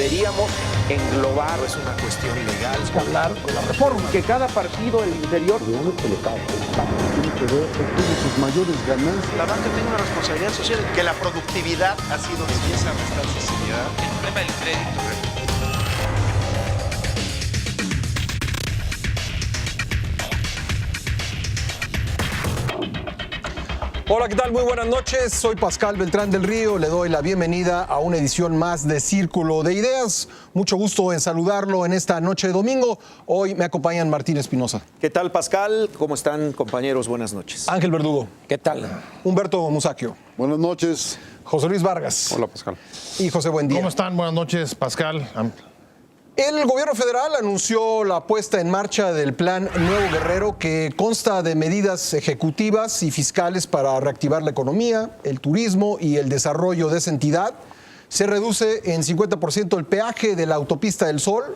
deberíamos englobar. Es una cuestión legal. Hablar con la reforma. Que cada partido del interior Tiene que ver sus mayores ganancias. La banca tiene una responsabilidad social. Que la productividad ha sido empieza a restar sensibilidad. El problema del crédito. Hola, ¿qué tal? Muy buenas noches. Soy Pascal Beltrán del Río. Le doy la bienvenida a una edición más de Círculo de Ideas. Mucho gusto en saludarlo en esta noche de domingo. Hoy me acompañan Martín Espinosa. ¿Qué tal, Pascal? ¿Cómo están, compañeros? Buenas noches. Ángel Verdugo. ¿Qué tal? Humberto Musacchio. Buenas noches. José Luis Vargas. Hola, Pascal. Y José Buendía. ¿Cómo están? Buenas noches, Pascal. El gobierno federal anunció la puesta en marcha del Plan Nuevo Guerrero, que consta de medidas ejecutivas y fiscales para reactivar la economía, el turismo y el desarrollo de esa entidad. Se reduce en 50% el peaje de la Autopista del Sol.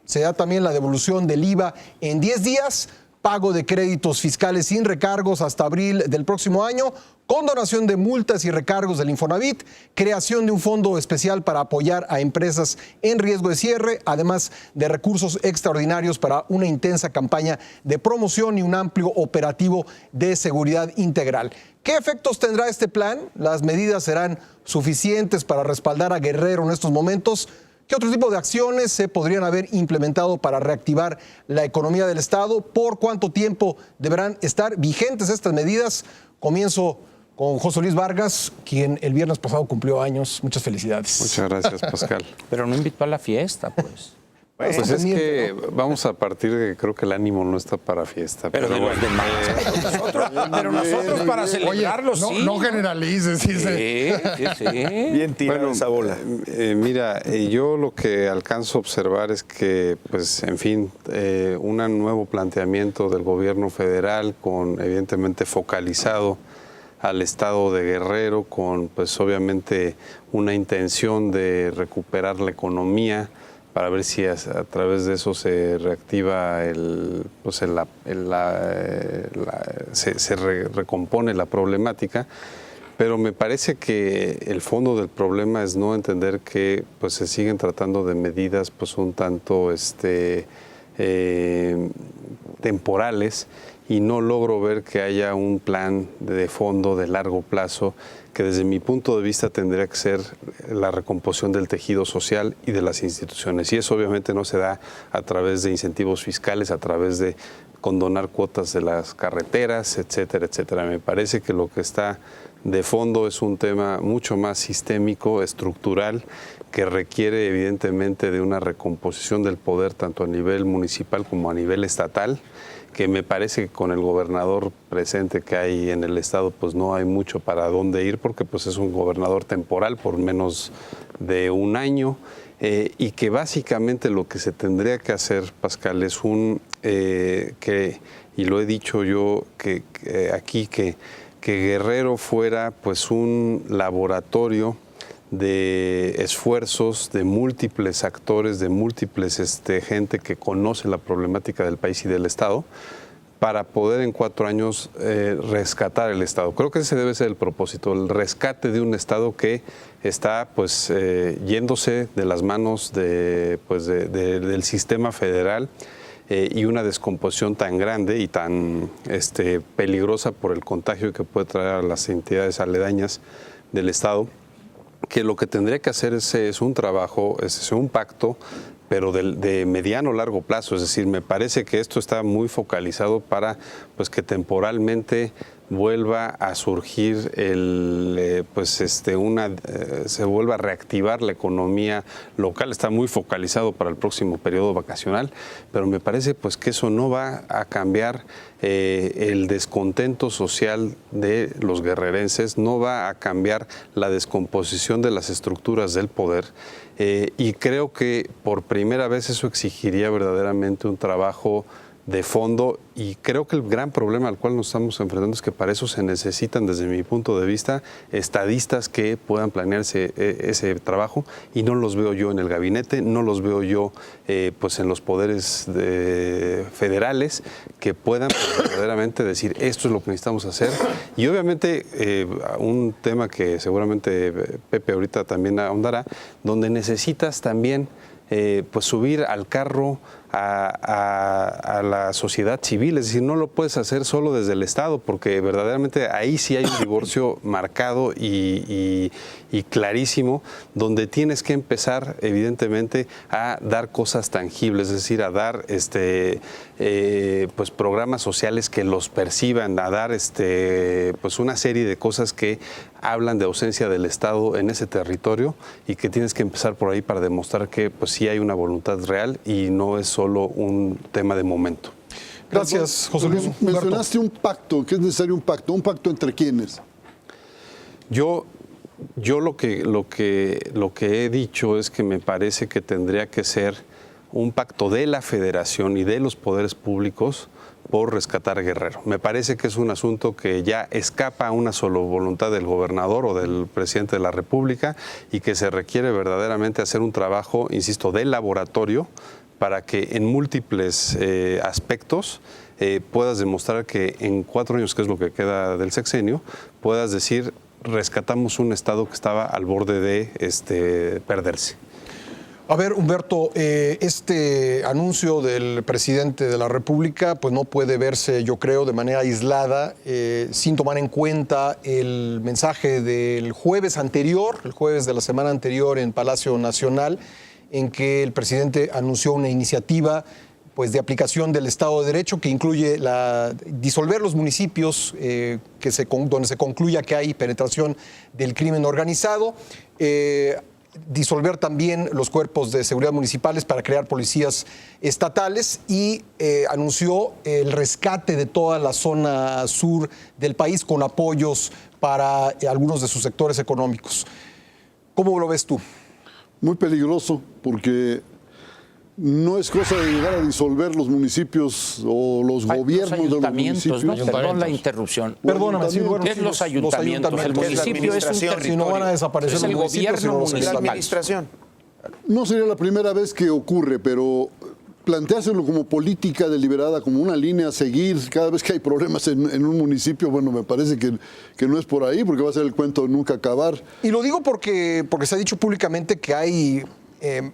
Se da también la devolución del IVA en 10 días, pago de créditos fiscales sin recargos hasta abril del próximo año, condonación de multas y recargos del Infonavit, creación de un fondo especial para apoyar a empresas en riesgo de cierre, además de recursos extraordinarios para una intensa campaña de promoción y un amplio operativo de seguridad integral. ¿Qué efectos tendrá este plan? ¿Las medidas serán suficientes para respaldar a Guerrero en estos momentos? ¿Qué otro tipo de acciones se podrían haber implementado para reactivar la economía del Estado? ¿Por cuánto tiempo deberán estar vigentes estas medidas? Comienzo con José Luis Vargas, quien el viernes pasado cumplió años. Muchas felicidades. Muchas gracias, Pascal. Pero no invitó a la fiesta, pues. Pues es que vamos a partir de que creo que el ánimo no está para fiesta. Pero de los bueno, demás. Pero nosotros para celebrarlo, Oye, sí. no generalices. Sí. Sí. Bien tirado esa bola. Mira, yo lo que alcanzo a observar es que, pues, en fin, un nuevo planteamiento del gobierno federal con, evidentemente, focalizado al estado de Guerrero, con, pues, obviamente, una intención de recuperar la economía, para ver si a través de eso se reactiva se recompone la problemática. Pero me parece que el fondo del problema es no entender que pues se siguen tratando de medidas pues un tanto temporales, y no logro ver que haya un plan de fondo de largo plazo que desde mi punto de vista tendría que ser la recomposición del tejido social y de las instituciones. Y eso obviamente no se da a través de incentivos fiscales, a través de condonar cuotas de las carreteras, etcétera, etcétera. Me parece que lo que está de fondo es un tema mucho más sistémico, estructural, que requiere evidentemente de una recomposición del poder tanto a nivel municipal como a nivel estatal, que me parece que con el gobernador presente que hay en el estado pues no hay mucho para dónde ir, porque pues es un gobernador temporal por menos de un año, y que básicamente lo que se tendría que hacer, Pascal, es y lo he dicho yo aquí, que Guerrero fuera pues un laboratorio de esfuerzos de múltiples actores, de múltiples gente que conoce la problemática del país y del Estado, para poder en 4 años rescatar el Estado. Creo que ese debe ser el propósito, el rescate de un Estado que está pues yéndose de las manos del sistema federal, y una descomposición tan grande y tan peligrosa por el contagio que puede traer a las entidades aledañas del Estado, que lo que tendría que hacer es un trabajo, es un pacto, pero de mediano o largo plazo. Es decir, me parece que esto está muy focalizado para pues que temporalmente vuelva a surgir se vuelva a reactivar la economía local. Está muy focalizado para el próximo periodo vacacional, pero me parece pues que eso no va a cambiar el descontento social de los guerrerenses, no va a cambiar la descomposición de las estructuras del poder, y creo que por primera vez eso exigiría verdaderamente un trabajo de fondo, y creo que el gran problema al cual nos estamos enfrentando es que para eso se necesitan, desde mi punto de vista, estadistas que puedan planearse ese trabajo, y no los veo yo en el gabinete, no los veo yo pues en los poderes federales que puedan verdaderamente decir esto es lo que necesitamos hacer. Y obviamente un tema que seguramente Pepe ahorita también ahondará, donde necesitas también pues subir al carro a la sociedad civil, es decir, no lo puedes hacer solo desde el Estado, porque verdaderamente ahí sí hay un divorcio marcado y clarísimo, donde tienes que empezar evidentemente a dar cosas tangibles, es decir, a dar pues programas sociales que los perciban, a dar pues una serie de cosas que hablan de ausencia del Estado en ese territorio, y que tienes que empezar por ahí para demostrar que pues sí hay una voluntad real y no es solo un tema de momento. Gracias, José Luis. Mencionaste un pacto, que es necesario un pacto entre quiénes. Yo lo que he dicho es que me parece que tendría que ser un pacto de la Federación y de los poderes públicos por rescatar Guerrero. Me parece que es un asunto que ya escapa a una sola voluntad del gobernador o del presidente de la República, y que se requiere verdaderamente hacer un trabajo, insisto, de laboratorio, para que en múltiples aspectos puedas demostrar que en 4 años, que es lo que queda del sexenio, puedas decir rescatamos un Estado que estaba al borde de perderse. A ver, Humberto, este anuncio del presidente de la República pues no puede verse, yo creo, de manera aislada, sin tomar en cuenta el mensaje del jueves anterior, el jueves de la semana anterior en Palacio Nacional, en que el presidente anunció una iniciativa pues de aplicación del Estado de Derecho que incluye disolver los municipios donde se concluya que hay penetración del crimen organizado, disolver también los cuerpos de seguridad municipales para crear policías estatales, y anunció el rescate de toda la zona sur del país con apoyos para algunos de sus sectores económicos. ¿Cómo lo ves tú? Muy peligroso, porque no es cosa de llegar a disolver los municipios o los gobiernos de los municipios. ¿No? Perdón la interrupción. Perdóname, sí, bueno, ¿qué es los ayuntamientos? El municipio es un territorio. Si no van a desaparecer es el los municipios, gobierno La municipal. administración. No sería la primera vez que ocurre, pero planteárselo como política deliberada, como una línea a seguir cada vez que hay problemas en un municipio, bueno, me parece que no es por ahí, porque va a ser el cuento de nunca acabar. Y lo digo porque se ha dicho públicamente que hay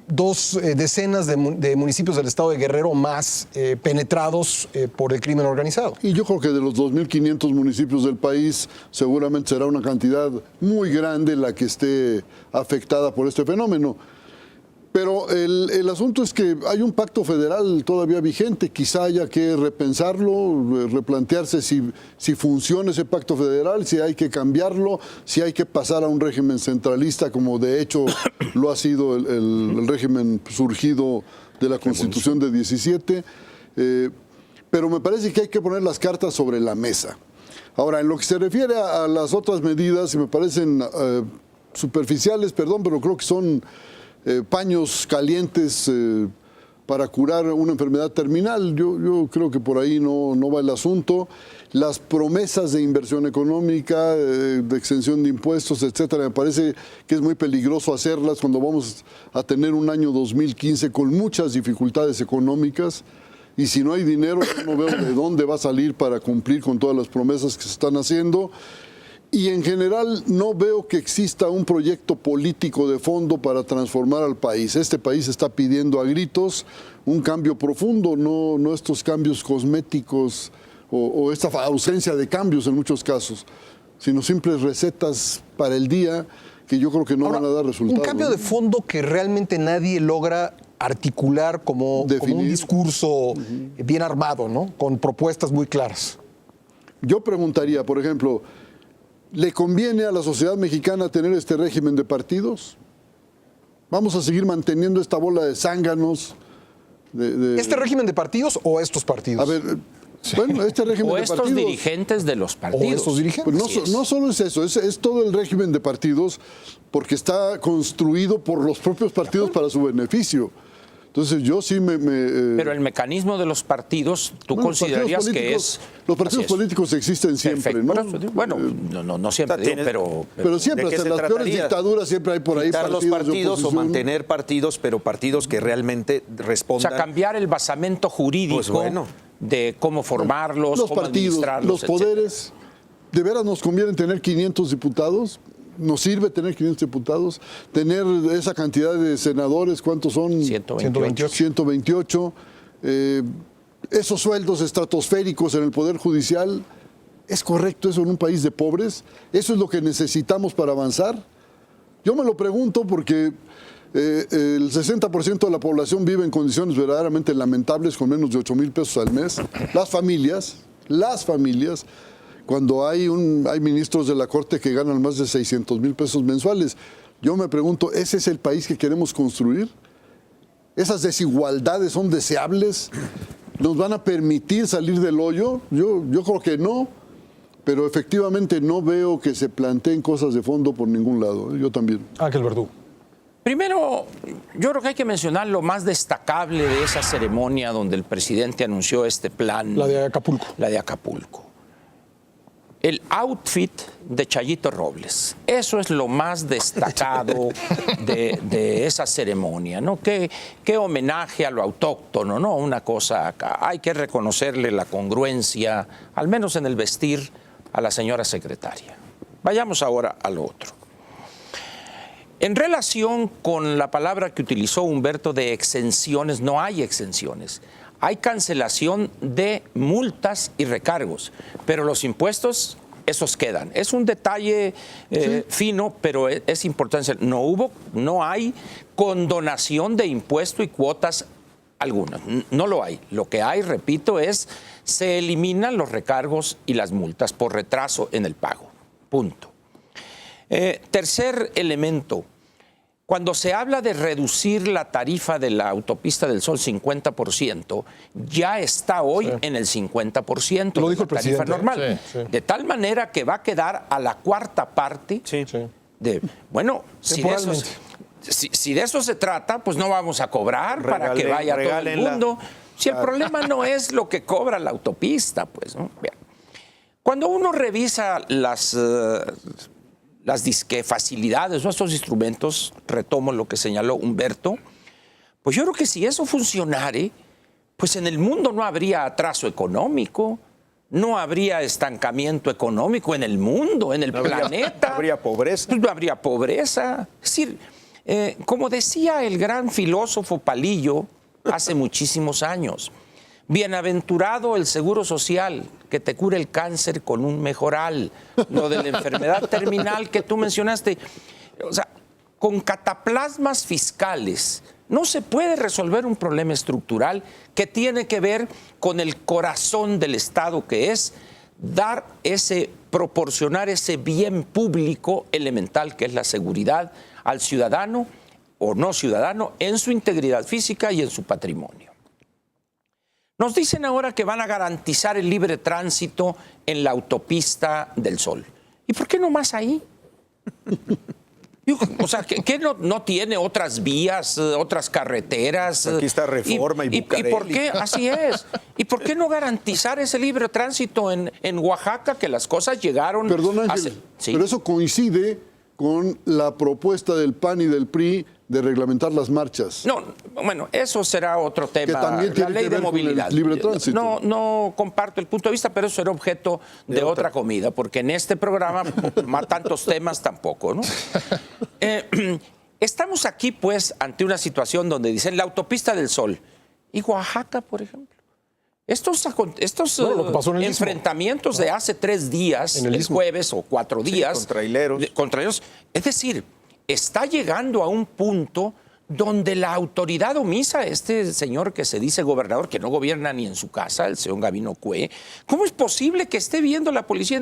2 decenas de municipios del estado de Guerrero más penetrados por el crimen organizado. Y yo creo que de los 2.500 municipios del país, seguramente será una cantidad muy grande la que esté afectada por este fenómeno. Pero el asunto es que hay un pacto federal todavía vigente, quizá haya que repensarlo, replantearse si funciona ese pacto federal, si hay que cambiarlo, si hay que pasar a un régimen centralista, como de hecho lo ha sido el régimen surgido de la Constitución de 17. Pero me parece que hay que poner las cartas sobre la mesa. Ahora, en lo que se refiere a las otras medidas, me parecen superficiales, perdón, pero creo que son paños calientes para curar una enfermedad terminal. Yo creo que por ahí no va el asunto. Las promesas de inversión económica, de exención de impuestos, etcétera, me parece que es muy peligroso hacerlas cuando vamos a tener un año 2015 con muchas dificultades económicas. Y si no hay dinero, yo no veo de dónde va a salir para cumplir con todas las promesas que se están haciendo. Y en general no veo que exista un proyecto político de fondo para transformar al país. Este país está pidiendo a gritos un cambio profundo, no estos cambios cosméticos o esta ausencia de cambios en muchos casos, sino simples recetas para el día que yo creo que no van a dar resultados. Un cambio de fondo que realmente nadie logra articular como un discurso bien armado, ¿no? Con propuestas muy claras. Yo preguntaría, por ejemplo, ¿le conviene a la sociedad mexicana tener este régimen de partidos? ¿Vamos a seguir manteniendo esta bola de zánganos? ¿Este régimen de partidos o estos partidos? A ver, bueno, este régimen de partidos. O estos dirigentes de los partidos. O estos dirigentes. Pues no solo es eso, es todo el régimen de partidos, porque está construido por los propios partidos para su beneficio. Entonces yo sí Pero el mecanismo de los partidos, ¿tú bueno, los considerarías partidos que es...? Los partidos así es. políticos existen siempre, Perfecto. ¿no? Por eso digo, bueno, no siempre, digo, Pero siempre, ¿de qué hasta se en las peores trataría? dictaduras siempre hay por ahí Quitar partidos los de partidos o oposición. mantener partidos, pero partidos que realmente o respondan. sea, cambiar el basamento jurídico Pues bueno. de cómo formarlos, Los cómo partidos, administrarlos, los poderes, ¿de veras nos conviene tener 500 diputados? ¿Nos sirve tener 500 diputados? ¿Tener esa cantidad de senadores? ¿Cuántos son? 128. 128. Esos sueldos estratosféricos en el Poder Judicial. ¿Es correcto eso en un país de pobres? ¿Eso es lo que necesitamos para avanzar? Yo me lo pregunto porque el 60% de la población vive en condiciones verdaderamente lamentables con menos de 8,000 pesos al mes. Las familias, cuando hay ministros de la Corte que ganan más de 600,000 pesos mensuales. Yo me pregunto, ¿ese es el país que queremos construir? ¿Esas desigualdades son deseables? ¿Nos van a permitir salir del hoyo? Yo creo que no, pero efectivamente no veo que se planteen cosas de fondo por ningún lado. Yo también. Ángel Verdugo. Primero, yo creo que hay que mencionar lo más destacable de esa ceremonia donde el presidente anunció este plan. La de Acapulco. La de Acapulco. El outfit de Chayito Robles. Eso es lo más destacado de esa ceremonia, ¿no? Qué homenaje a lo autóctono, ¿no? Una cosa acá. Hay que reconocerle la congruencia, al menos en el vestir, a la señora secretaria. Vayamos ahora a lo otro. En relación con la palabra que utilizó Humberto de exenciones, no hay exenciones. Hay cancelación de multas y recargos, pero los impuestos, esos quedan. Es un detalle fino, pero es importante. No hay condonación de impuesto y cuotas algunas. No lo hay. Lo que hay, repito, se eliminan los recargos y las multas por retraso en el pago. Punto. Tercer elemento. Cuando se habla de reducir la tarifa de la autopista del Sol 50%, ya está hoy en el 50%. Lo dijo el la tarifa presidente. normal. Sí. De tal manera que va a quedar a la cuarta parte de... Bueno, si de eso se trata, pues no vamos a cobrar para que vaya todo el mundo. Si el problema no es lo que cobra la autopista, pues, ¿no? Bien. Cuando uno revisa las disque facilidades, nuestros instrumentos, retomo lo que señaló Humberto, pues yo creo que si eso funcionare, pues en el mundo no habría atraso económico, no habría estancamiento económico en el mundo, en el planeta. No habría pobreza. Pues no habría pobreza. Es decir, como decía el gran filósofo Palillo hace muchísimos años, bienaventurado el seguro social que te cure el cáncer con un mejoral. Lo de la enfermedad terminal que tú mencionaste. O sea, con cataplasmas fiscales no se puede resolver un problema estructural que tiene que ver con el corazón del Estado, que es proporcionar ese bien público elemental que es la seguridad al ciudadano o no ciudadano en su integridad física y en su patrimonio. Nos dicen ahora que van a garantizar el libre tránsito en la autopista del Sol. ¿Y por qué no más ahí? O sea, ¿qué no tiene otras vías, otras carreteras? Aquí está Reforma y Bucareli. ¿Y por qué? Así es. ¿Y por qué no garantizar ese libre tránsito en Oaxaca, que las cosas llegaron... Perdón, Ángel, pero eso coincide con la propuesta del PAN y del PRI de reglamentar las marchas. No, bueno, eso será otro tema. Que también tiene la ley que de ver con movilidad. el libre tránsito. No comparto el punto de vista, pero eso será objeto de otra comida, porque en este programa tantos temas tampoco, ¿no? Estamos aquí, pues, ante una situación donde dicen la autopista del Sol y Oaxaca, por ejemplo. Estos enfrentamientos de hace 3 días, el jueves o 4 días, con traileros. Es decir, está llegando a un punto donde la autoridad omisa, este señor que se dice gobernador, que no gobierna ni en su casa, el señor Gabino Cue, ¿cómo es posible que esté viendo la policía?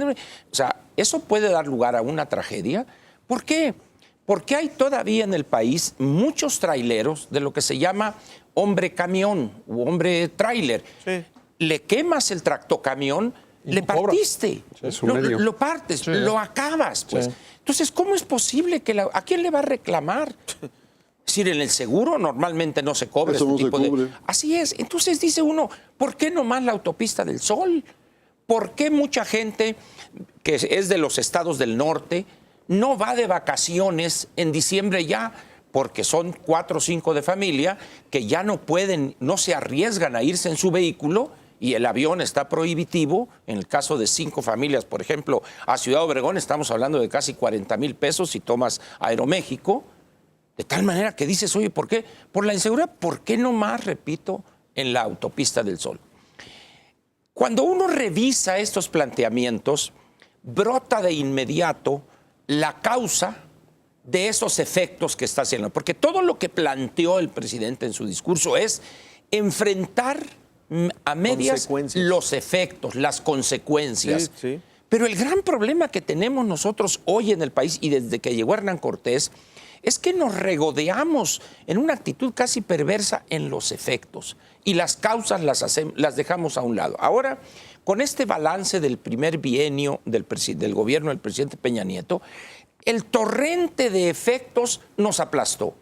O sea, eso puede dar lugar a una tragedia. ¿Por qué? Porque hay todavía en el país muchos traileros de lo que se llama hombre camión u hombre tráiler. Sí. Le quemas el tractocamión, le partiste, lo partes, lo acabas, pues. Sí. Entonces, ¿cómo es posible que ¿a quién le va a reclamar? Es decir, en el seguro normalmente no se cobra Eso este no se tipo de... cubre. Así es. Entonces dice uno, ¿por qué nomás la autopista del Sol? ¿Por qué mucha gente que es de los estados del norte no va de vacaciones en diciembre ya? Porque son 4 o 5 de familia que ya no pueden, no se arriesgan a irse en su vehículo y el avión está prohibitivo. En el caso de 5 familias, por ejemplo, a Ciudad Obregón estamos hablando de casi 40,000 pesos si tomas Aeroméxico. De tal manera que dices, oye, ¿por qué? Por la inseguridad, ¿por qué no más, repito, en la autopista del Sol? Cuando uno revisa estos planteamientos, brota de inmediato la causa de esos efectos que está haciendo. Porque todo lo que planteó el presidente en su discurso es enfrentar a medias los efectos, las consecuencias. Sí. Pero el gran problema que tenemos nosotros hoy en el país y desde que llegó Hernán Cortés es que nos regodeamos en una actitud casi perversa en los efectos y las causas las dejamos a un lado. Ahora, con este balance del primer bienio del gobierno del presidente Peña Nieto, el torrente de efectos nos aplastó.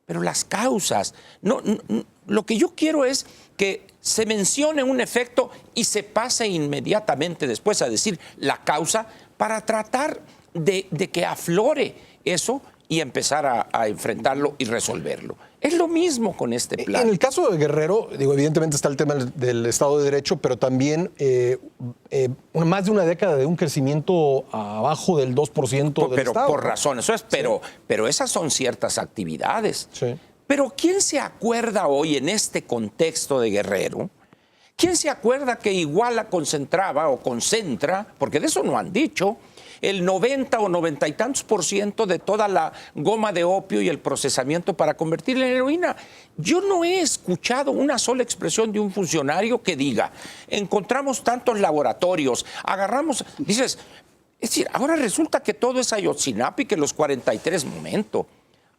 Pero las causas, lo que yo quiero es que se mencione un efecto y se pase inmediatamente después a decir la causa para tratar de que aflore eso y empezar a enfrentarlo y resolverlo. Es lo mismo con este plan. En el caso de Guerrero, evidentemente está el tema del Estado de Derecho, pero también más de una década de un crecimiento abajo del 2% del Estado. Por razón, eso es, pero esas son ciertas actividades. Sí. Pero ¿quién se acuerda hoy en este contexto de Guerrero? ¿Quién se acuerda que Iguala concentraba o concentra, porque de eso no han dicho, el 90 o 90 y tantos % de toda la goma de opio y el procesamiento para convertirla en heroína? Yo no he escuchado una sola expresión de un funcionario que diga, encontramos tantos laboratorios, agarramos, dices, es decir, ahora resulta que todo es Ayotzinapa y que los 43, momento,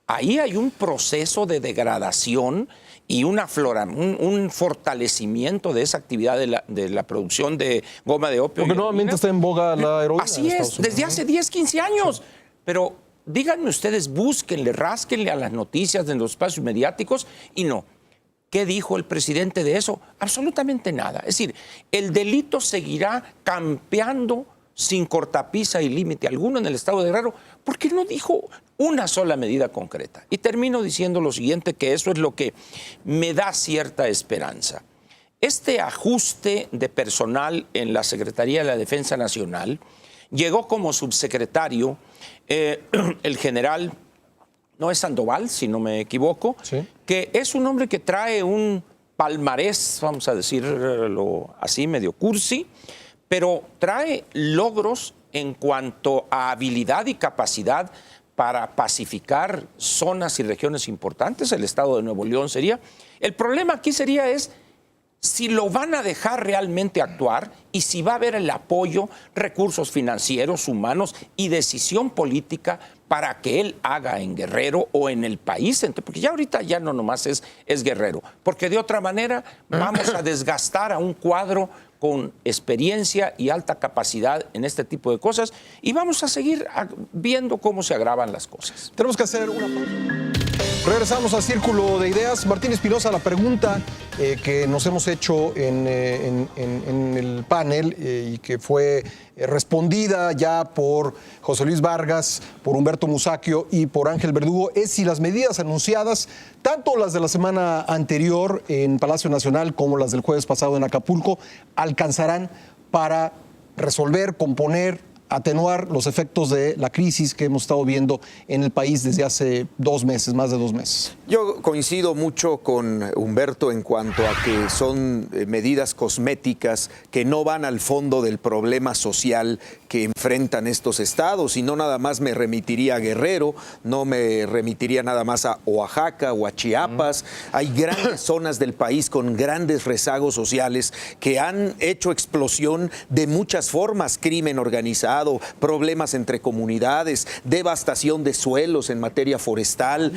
ahí hay un proceso de degradación y un fortalecimiento de esa actividad de la producción de goma de opio. Porque nuevamente está en boga la heroína. Así es, desde hace 10, 15 años. Sí. Pero díganme ustedes, búsquenle, rásquenle a las noticias de los espacios mediáticos y no. ¿Qué dijo el presidente de eso? Absolutamente nada. Es decir, el delito seguirá campeando sin cortapisa y límite alguno en el estado de Guerrero, porque no dijo una sola medida concreta. Y termino diciendo lo siguiente, que eso es lo que me da cierta esperanza. Este ajuste de personal en la Secretaría de la Defensa Nacional llegó como subsecretario el general, no es Sandoval, si no me equivoco, ¿sí?, que es un hombre que trae un palmarés, vamos a decirlo así, medio cursi, pero trae logros en cuanto a habilidad y capacidad para pacificar zonas y regiones importantes. El estado de Nuevo León sería. El problema aquí sería si lo van a dejar realmente actuar y si va a haber el apoyo, recursos financieros, humanos y decisión política para que él haga en Guerrero o en el país, porque ya ahorita ya no nomás es Guerrero, porque de otra manera vamos a desgastar a un cuadro con experiencia y alta capacidad en este tipo de cosas y vamos a seguir viendo cómo se agravan las cosas. Tenemos que hacer una pausa. Regresamos a Círculo de Ideas. Martín Espinosa, la pregunta que nos hemos hecho en el panel y que fue respondida ya por José Luis Vargas, por Humberto Musacchio y por Ángel Verdugo es si las medidas anunciadas, tanto las de la semana anterior en Palacio Nacional como las del jueves pasado en Acapulco, alcanzarán para resolver, componer, atenuar los efectos de la crisis que hemos estado viendo en el país desde hace 2 meses, más de 2 meses. Yo coincido mucho con Humberto en cuanto a que son medidas cosméticas que no van al fondo del problema social que enfrentan estos estados, y no nada más me remitiría a Guerrero, no me remitiría nada más a Oaxaca o a Chiapas. Hay grandes zonas del país con grandes rezagos sociales que han hecho explosión de muchas formas: crimen organizado, problemas entre comunidades, devastación de suelos en materia forestal,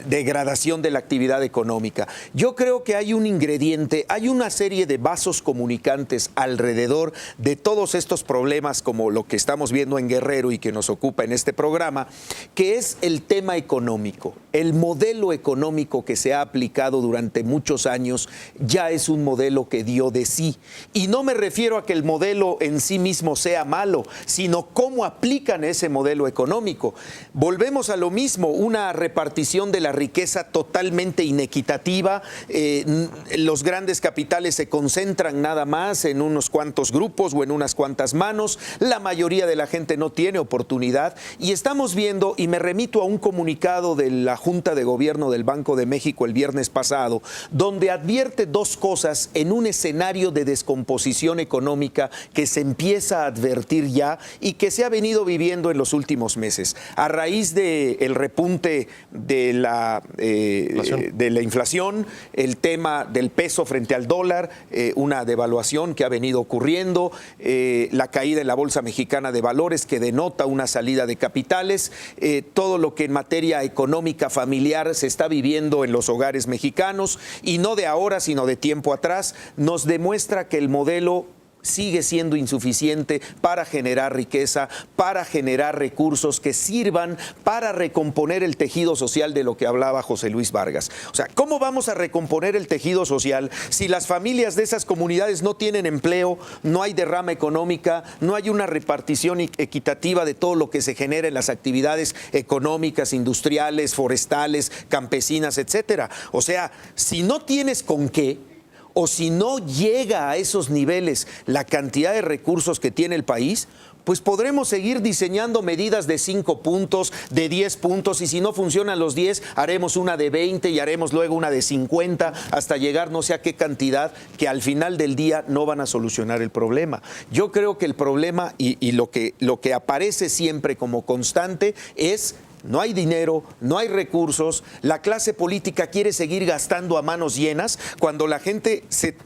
degradación de la actividad económica. Yo creo que hay un ingrediente, hay una serie de vasos comunicantes alrededor de todos estos problemas como lo que estamos viendo en Guerrero y que nos ocupa en este programa, que es el tema económico. El modelo económico que se ha aplicado durante muchos años ya es un modelo que dio de sí. Y no me refiero a que el modelo en sí mismo sea malo, sino cómo aplican ese modelo económico. Volvemos a lo mismo, una repartición de la riqueza totalmente inequitativa. Los grandes capitales se concentran nada más en unos cuantos grupos o en unas cuantas manos. La mayoría de la gente no tiene oportunidad. Y estamos viendo, y me remito a un comunicado de la Junta de Gobierno del Banco de México el viernes pasado, donde advierte dos cosas en un escenario de descomposición económica que se empieza a advertir ya y que se ha venido viviendo en los últimos meses. A raíz del repunte de la inflación, el tema del peso frente al dólar, una devaluación que ha venido ocurriendo, la caída en la Bolsa Mexicana de Valores que denota una salida de capitales, todo lo que en materia económica familiar se está viviendo en los hogares mexicanos, y no de ahora, sino de tiempo atrás, nos demuestra que el modelo sigue siendo insuficiente para generar riqueza, para generar recursos que sirvan para recomponer el tejido social de lo que hablaba José Luis Vargas. O sea, ¿cómo vamos a recomponer el tejido social si las familias de esas comunidades no tienen empleo, no hay derrama económica, no hay una repartición equitativa de todo lo que se genera en las actividades económicas, industriales, forestales, campesinas, etcétera? O sea, si no tienes con qué, o si no llega a esos niveles la cantidad de recursos que tiene el país, pues podremos seguir diseñando medidas de 5 puntos, de 10 puntos, y si no funcionan los 10, haremos una de 20 y haremos luego una de 50, hasta llegar no sé a qué cantidad, que al final del día no van a solucionar el problema. Yo creo que el problema y lo que aparece siempre como constante es: no hay dinero, no hay recursos, la clase política quiere seguir gastando a manos llenas cuando la gente se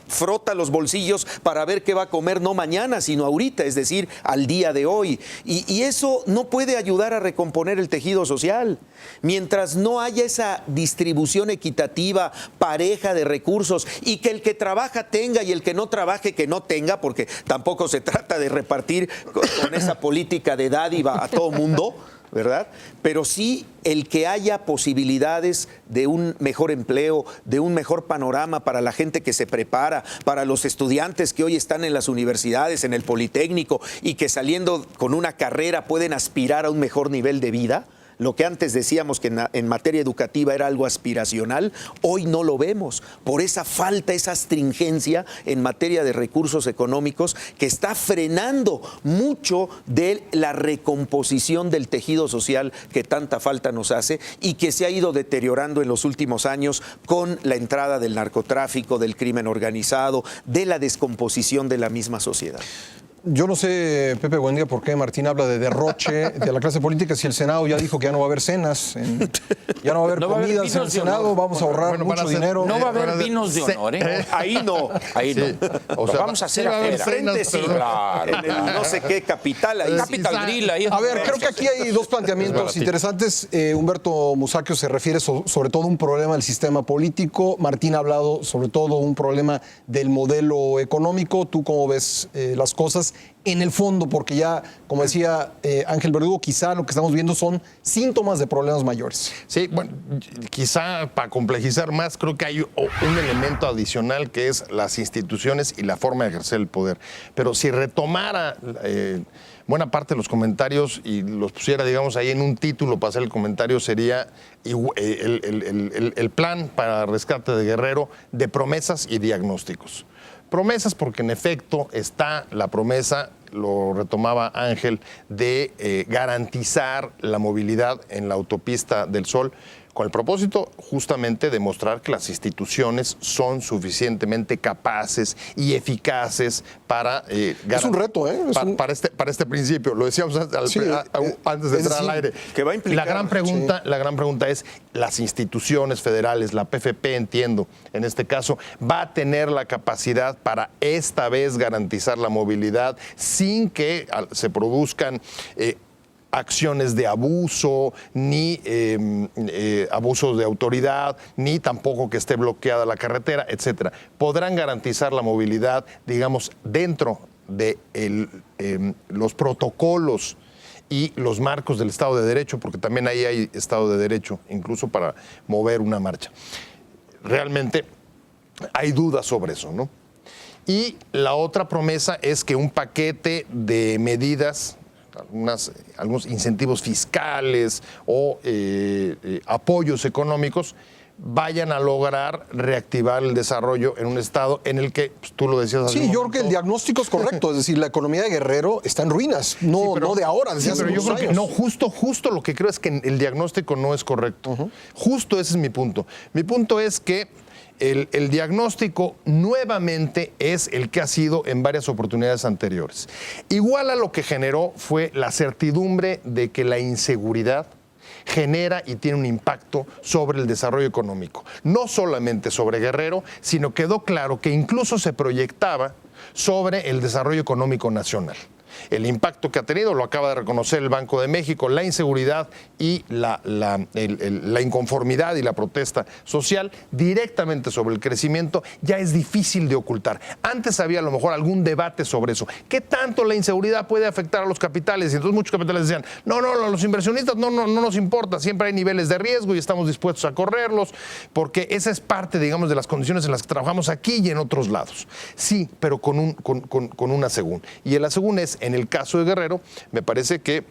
frota los bolsillos para ver qué va a comer no mañana, sino ahorita, es decir, al día de hoy. Y eso no puede ayudar a recomponer el tejido social. Mientras no haya esa distribución equitativa, pareja de recursos, y que el que trabaja tenga y el que no trabaje que no tenga, porque tampoco se trata de repartir con esa política de dádiva a todo mundo, ¿verdad? Pero sí el que haya posibilidades de un mejor empleo, de un mejor panorama para la gente que se prepara, para los estudiantes que hoy están en las universidades, en el Politécnico, y que saliendo con una carrera pueden aspirar a un mejor nivel de vida. Lo que antes decíamos que en materia educativa era algo aspiracional, hoy no lo vemos por esa falta, esa astringencia en materia de recursos económicos que está frenando mucho de la recomposición del tejido social que tanta falta nos hace y que se ha ido deteriorando en los últimos años con la entrada del narcotráfico, del crimen organizado, de la descomposición de la misma sociedad. Yo no sé, Pepe, buen día, por qué Martín habla de derroche de la clase política si el Senado ya dijo que ya no va a haber cenas, ya no va a haber comidas en el Senado, vamos a ahorrar mucho dinero. No va a haber vinos de honor, ¿eh? Ahí no. Ahí no. O sea, vamos a hacer sí va a haber afuera. Frente sí, Claro. en el no sé qué capital. Ahí sí. Capital Grill, ahí. A ver, creo que aquí hay dos planteamientos interesantes. Humberto Musacchio se refiere sobre todo a un problema del sistema político. Martín ha hablado sobre todo un problema del modelo económico. ¿Tú cómo ves las cosas? En el fondo, porque ya, como decía Ángel Verdugo, quizá lo que estamos viendo son síntomas de problemas mayores. Sí, bueno, quizá para complejizar más, creo que hay un elemento adicional que es las instituciones y la forma de ejercer el poder. Pero si retomara buena parte de los comentarios y los pusiera, digamos, ahí en un título para hacer el comentario, sería el plan para rescate de Guerrero de promesas y diagnósticos. Promesas porque en efecto está la promesa, lo retomaba Ángel, de garantizar la movilidad en la autopista del Sol, con el propósito justamente de mostrar que las instituciones son suficientemente capaces y eficaces para es un reto, ¿eh? Para este principio. Lo decíamos antes de entrar al aire. Que va a implicar, la gran pregunta es, las instituciones federales, la PFP, entiendo, en este caso, ¿va a tener la capacidad para esta vez garantizar la movilidad sin que se produzcan acciones de abuso, ni abusos de autoridad, ni tampoco que esté bloqueada la carretera, etcétera? ¿Podrán garantizar la movilidad, digamos, dentro de los protocolos y los marcos del Estado de Derecho, porque también ahí hay Estado de Derecho, incluso para mover una marcha. Realmente hay dudas sobre eso, ¿no? Y la otra promesa es que un paquete de medidas, algunos incentivos fiscales o apoyos económicos, vayan a lograr reactivar el desarrollo en un estado en el que, pues, tú lo decías hace un Sí, yo momento. creo que el diagnóstico es correcto. Es decir, la economía de Guerrero está en ruinas. No, Sí, pero- no de ahora, desde sí, hace pero yo muchos creo que años. no, justo lo que creo es que el diagnóstico no es correcto. Justo ese es mi punto. Mi punto es que el diagnóstico nuevamente es el que ha sido en varias oportunidades anteriores. Igual a lo que generó fue la certidumbre de que la inseguridad genera y tiene un impacto sobre el desarrollo económico. No solamente sobre Guerrero, sino quedó claro que incluso se proyectaba sobre el desarrollo económico nacional. El impacto que ha tenido lo acaba de reconocer el Banco de México, la inseguridad y la inconformidad y la protesta social directamente sobre el crecimiento ya es difícil de ocultar. Antes había a lo mejor algún debate sobre eso. ¿Qué tanto la inseguridad puede afectar a los capitales? Y entonces muchos capitales decían, no, a los inversionistas no nos importa, siempre hay niveles de riesgo y estamos dispuestos a correrlos, porque esa es parte, digamos, de las condiciones en las que trabajamos aquí y en otros lados. Sí, pero con una asegún. Y el asegún es, en el caso de Guerrero, me parece que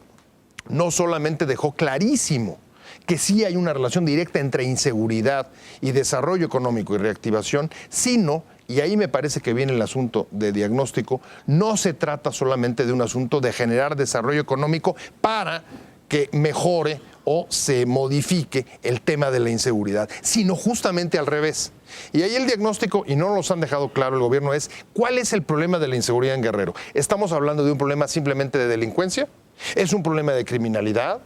no solamente dejó clarísimo que sí hay una relación directa entre inseguridad y desarrollo económico y reactivación, sino, y ahí me parece que viene el asunto de diagnóstico, no se trata solamente de un asunto de generar desarrollo económico para que mejore o se modifique el tema de la inseguridad, sino justamente al revés. Y ahí el diagnóstico, y no nos han dejado claro el gobierno, es ¿cuál es el problema de la inseguridad en Guerrero? ¿Estamos hablando de un problema simplemente de delincuencia? ¿Es un problema de criminalidad?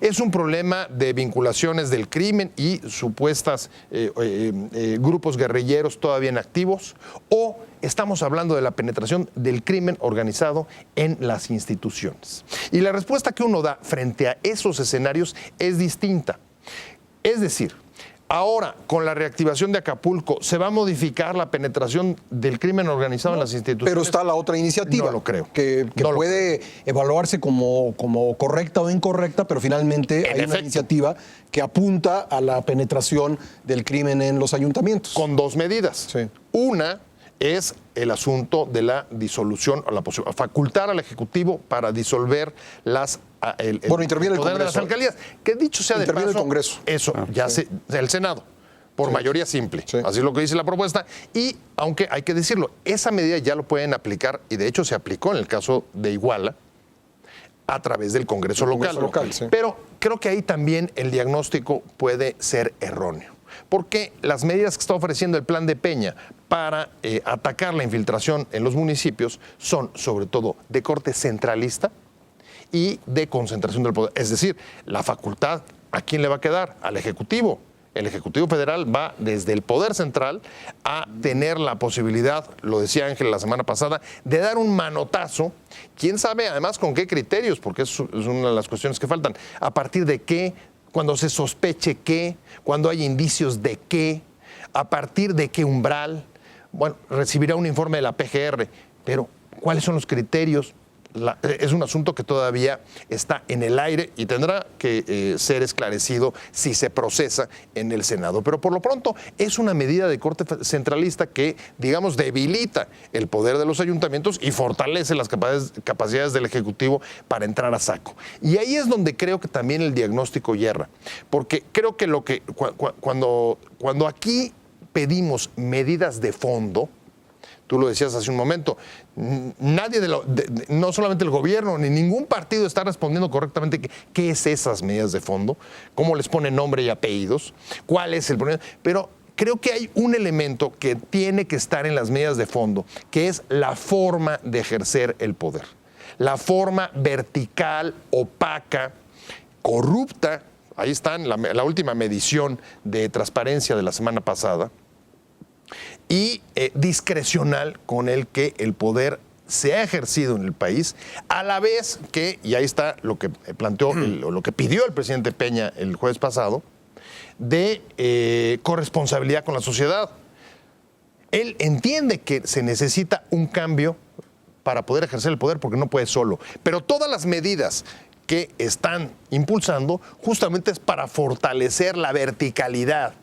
¿Es un problema de vinculaciones del crimen y supuestas grupos guerrilleros todavía en activos? ¿O estamos hablando de la penetración del crimen organizado en las instituciones? Y la respuesta que uno da frente a esos escenarios es distinta. Es decir, ahora, con la reactivación de Acapulco, ¿se va a modificar la penetración del crimen organizado en las instituciones? Pero está la otra iniciativa. No lo creo. Que No lo puede evaluarse como correcta o incorrecta, pero finalmente hay una efecto. iniciativa que apunta a la penetración del crimen en los ayuntamientos. Con dos medidas. Sí. Una es el asunto de la disolución, o la facultar al Ejecutivo para disolver interviene el poder de las Congreso. alcaldías. Que dicho sea de Interviene paso, el Congreso. eso el Senado, por mayoría simple. Sí. Así es lo que dice la propuesta. Y aunque hay que decirlo, esa medida ya lo pueden aplicar, y de hecho se aplicó en el caso de Iguala, a través del Congreso local. Sí. Pero creo que ahí también el diagnóstico puede ser erróneo. Porque las medidas que está ofreciendo el Plan de Peña para atacar la infiltración en los municipios son sobre todo de corte centralista y de concentración del poder. Es decir, la facultad, ¿a quién le va a quedar? Al Ejecutivo. El Ejecutivo Federal va desde el Poder Central a tener la posibilidad, lo decía Ángel la semana pasada, de dar un manotazo, quién sabe además con qué criterios, porque es una de las cuestiones que faltan, a partir de qué, cuando se sospeche qué, cuando hay indicios de qué, a partir de qué umbral. Bueno, recibirá un informe de la PGR, pero ¿cuáles son los criterios? Es un asunto que todavía está en el aire y tendrá que ser esclarecido si se procesa en el Senado. Pero por lo pronto es una medida de corte centralista que, digamos, debilita el poder de los ayuntamientos y fortalece las capacidades del Ejecutivo para entrar a saco. Y ahí es donde creo que también el diagnóstico yerra. Porque creo que cuando aquí pedimos medidas de fondo, tú lo decías hace un momento, nadie no solamente el gobierno ni ningún partido está respondiendo correctamente qué es esas medidas de fondo, cómo les ponen nombre y apellidos, cuál es el problema, pero creo que hay un elemento que tiene que estar en las medidas de fondo, que es la forma de ejercer el poder, la forma vertical, opaca, corrupta. Ahí está la última medición de transparencia de la semana pasada, y discrecional con el que el poder se ha ejercido en el país, a la vez que, y ahí está lo que planteó, lo que pidió el presidente Peña el jueves pasado, de corresponsabilidad con la sociedad. Él entiende que se necesita un cambio para poder ejercer el poder porque no puede solo. Pero todas las medidas que están impulsando justamente es para fortalecer la verticalidad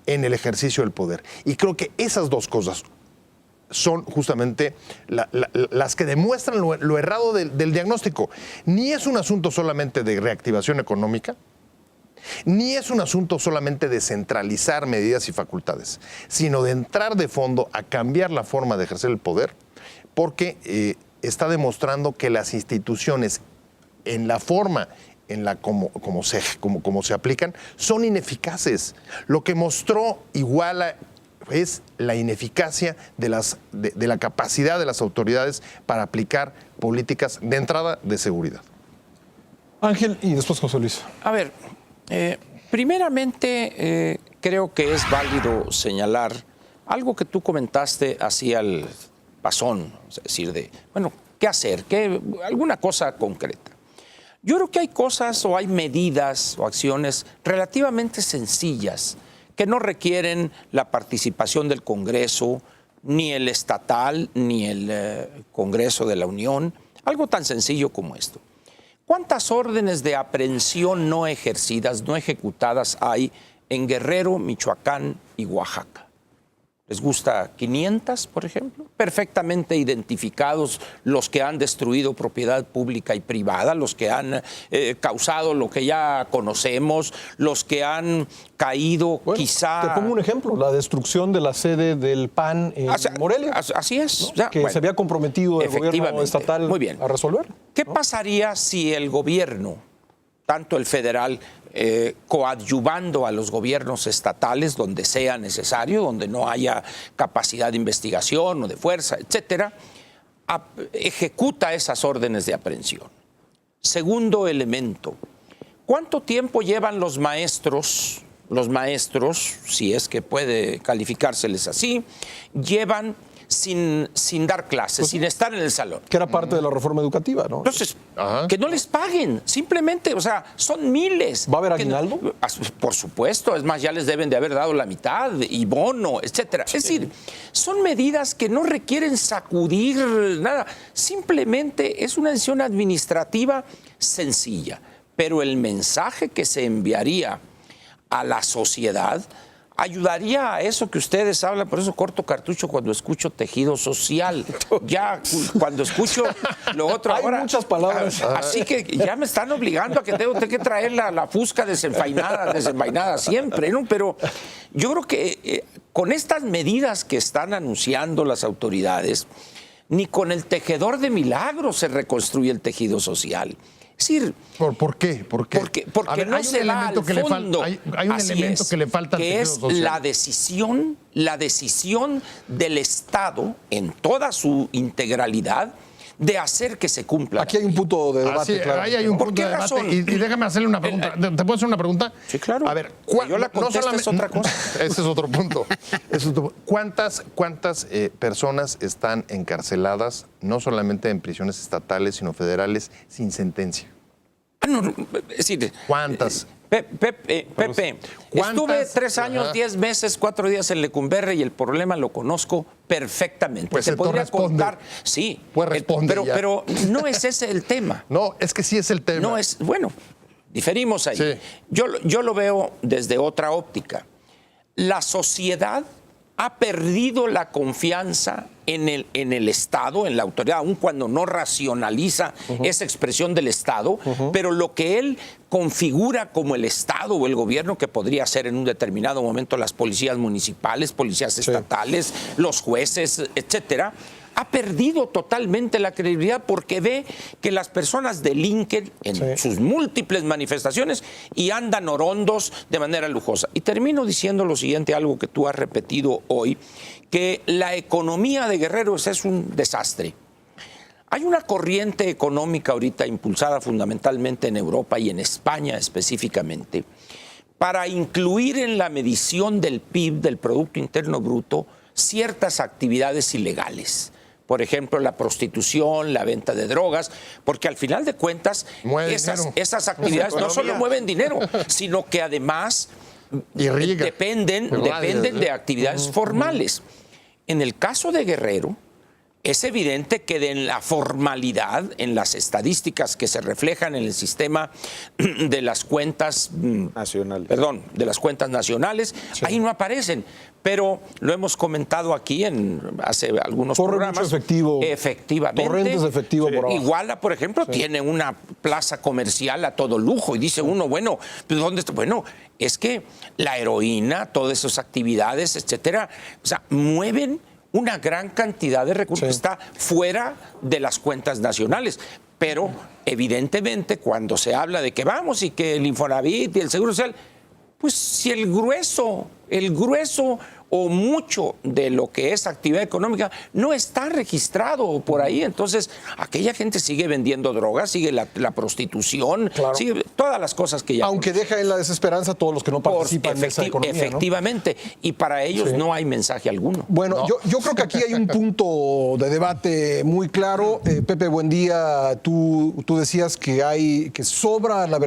en el ejercicio del poder. Y creo que esas dos cosas son justamente las que demuestran lo errado del diagnóstico. Ni es un asunto solamente de reactivación económica, ni es un asunto solamente de centralizar medidas y facultades, sino de entrar de fondo a cambiar la forma de ejercer el poder, porque está demostrando que las instituciones, en la forma en la como se aplican, son ineficaces. Lo que mostró Iguala es la ineficacia de la capacidad de las autoridades para aplicar políticas de entrada de seguridad. Ángel y después José Luis. A ver, primeramente creo que es válido señalar algo que tú comentaste así al pasón, es decir, de, bueno, ¿qué hacer? Alguna cosa concreta. Yo creo que hay cosas o hay medidas o acciones relativamente sencillas que no requieren la participación del Congreso, ni el estatal, ni el Congreso de la Unión, algo tan sencillo como esto. ¿Cuántas órdenes de aprehensión no ejercidas, no ejecutadas hay en Guerrero, Michoacán y Oaxaca? ¿Les gusta 500, por ejemplo? Perfectamente identificados los que han destruido propiedad pública y privada, los que han causado lo que ya conocemos, los que han caído quizá... Te pongo un ejemplo, la destrucción de la sede del PAN en Morelia. Así es. ¿no? Ya, que se había comprometido el gobierno estatal a resolver. ¿Qué pasaría si el gobierno, tanto el federal, coadyuvando a los gobiernos estatales donde sea necesario, donde no haya capacidad de investigación o de fuerza, etcétera, ejecuta esas órdenes de aprehensión? Segundo elemento, ¿cuánto tiempo llevan los maestros, si es que puede calificárseles así, llevan sin dar clases, sin estar en el salón? Que era parte de la reforma educativa, ¿no? Entonces, que no les paguen, simplemente, o sea, son miles. ¿Va a haber aguinaldo? Por supuesto, es más, ya les deben de haber dado la mitad, y bono, etcétera. Es decir, son medidas que no requieren sacudir nada, simplemente es una decisión administrativa sencilla, pero el mensaje que se enviaría a la sociedad ayudaría a eso que ustedes hablan, por eso corto cartucho cuando escucho tejido social. Ya cuando escucho lo otro hay ahora. Muchas palabras. Así que ya me están obligando a que tengo que traer la fusca desenvainada siempre, ¿no? Pero yo creo que con estas medidas que están anunciando las autoridades, ni con el tejedor de milagros se reconstruye el tejido social. Es decir, ¿Por qué? Porque ver, no se va al fondo. Hay un elemento que le falta al que tejido es social. la decisión del Estado en toda su integralidad de hacer que se cumpla. Aquí hay un punto de debate, claro. Ahí hay un punto de debate. Y déjame hacerle una pregunta. ¿Te puedo hacer una pregunta? Sí, claro. A ver, yo la contesto, es otra cosa. Ese es otro punto. ¿Cuántas personas están encarceladas, no solamente en prisiones estatales, sino federales, sin sentencia? No, es decir, ¿Cuántas? Pepe, estuve 3 años, 10 meses, 4 días en Lecumberri y el problema lo conozco perfectamente. Pues te podría responde. contar, sí, Pues responde pero no es ese el tema. No, es que sí es el tema. No es, bueno, diferimos ahí. Sí. Yo lo veo desde otra óptica. La sociedad ha perdido la confianza en el Estado, en la autoridad, aun cuando no racionaliza esa expresión del Estado, pero lo que él configura como el Estado o el gobierno, que podría ser en un determinado momento las policías municipales, policías estatales, los jueces, etcétera, ha perdido totalmente la credibilidad porque ve que las personas delinquen en sus múltiples manifestaciones y andan orondos de manera lujosa. Y termino diciendo lo siguiente, algo que tú has repetido hoy, que la economía de Guerrero es un desastre. Hay una corriente económica ahorita impulsada fundamentalmente en Europa y en España específicamente para incluir en la medición del PIB, del Producto Interno Bruto, ciertas actividades ilegales. Por ejemplo, la prostitución, la venta de drogas, porque al final de cuentas esas actividades no solo mueven dinero, sino que además dependen de actividades formales. En el caso de Guerrero, es evidente que en la formalidad, en las estadísticas que se reflejan en el sistema de las cuentas Nacionales. Perdón, de las cuentas nacionales, ahí no aparecen. Pero lo hemos comentado aquí hace algunos Corre programas. mucho efectivo. Efectivamente. Torrentes de efectivo por abajo. Iguala, por ejemplo, tiene una plaza comercial a todo lujo y dice uno, bueno, ¿pero dónde está? Bueno, es que la heroína, todas esas actividades, etcétera, o sea, mueven una gran cantidad de recursos que está fuera de las cuentas nacionales. Pero, evidentemente, cuando se habla de que vamos y que el Infonavit y el Seguro Social, pues si el grueso o mucho de lo que es actividad económica no está registrado por ahí, entonces aquella gente sigue vendiendo drogas, sigue la prostitución, Claro. sigue todas las cosas que ya... Aunque deja en la desesperanza a todos los que no participan en esa economía, ¿no? Efectivamente, y para ellos Sí. no hay mensaje alguno. Bueno, yo creo que aquí hay un punto de debate muy claro. Pepe, buen día. Tú decías que sobra la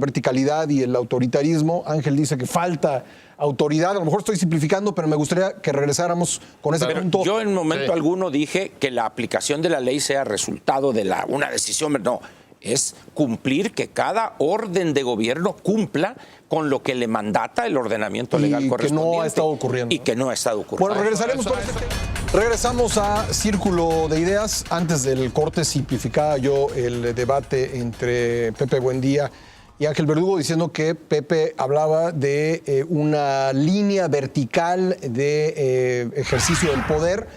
verticalidad y el autoritarismo. Ángel dice que falta autoridad. A lo mejor estoy simplificando, pero me gustaría que regresáramos con ese Pero punto. yo en momento alguno dije que la aplicación de la ley sea resultado de una decisión, no, es cumplir que cada orden de gobierno cumpla con lo que le mandata el ordenamiento legal que correspondiente. no ha estado ocurriendo. Y que no ha estado ocurriendo. Bueno, regresaremos con este tema. Regresamos a Círculo de Ideas. Antes del corte simplificaba yo el debate entre Pepe Buendía y Ángel Verdugo, diciendo que Pepe hablaba de una línea vertical de ejercicio del poder,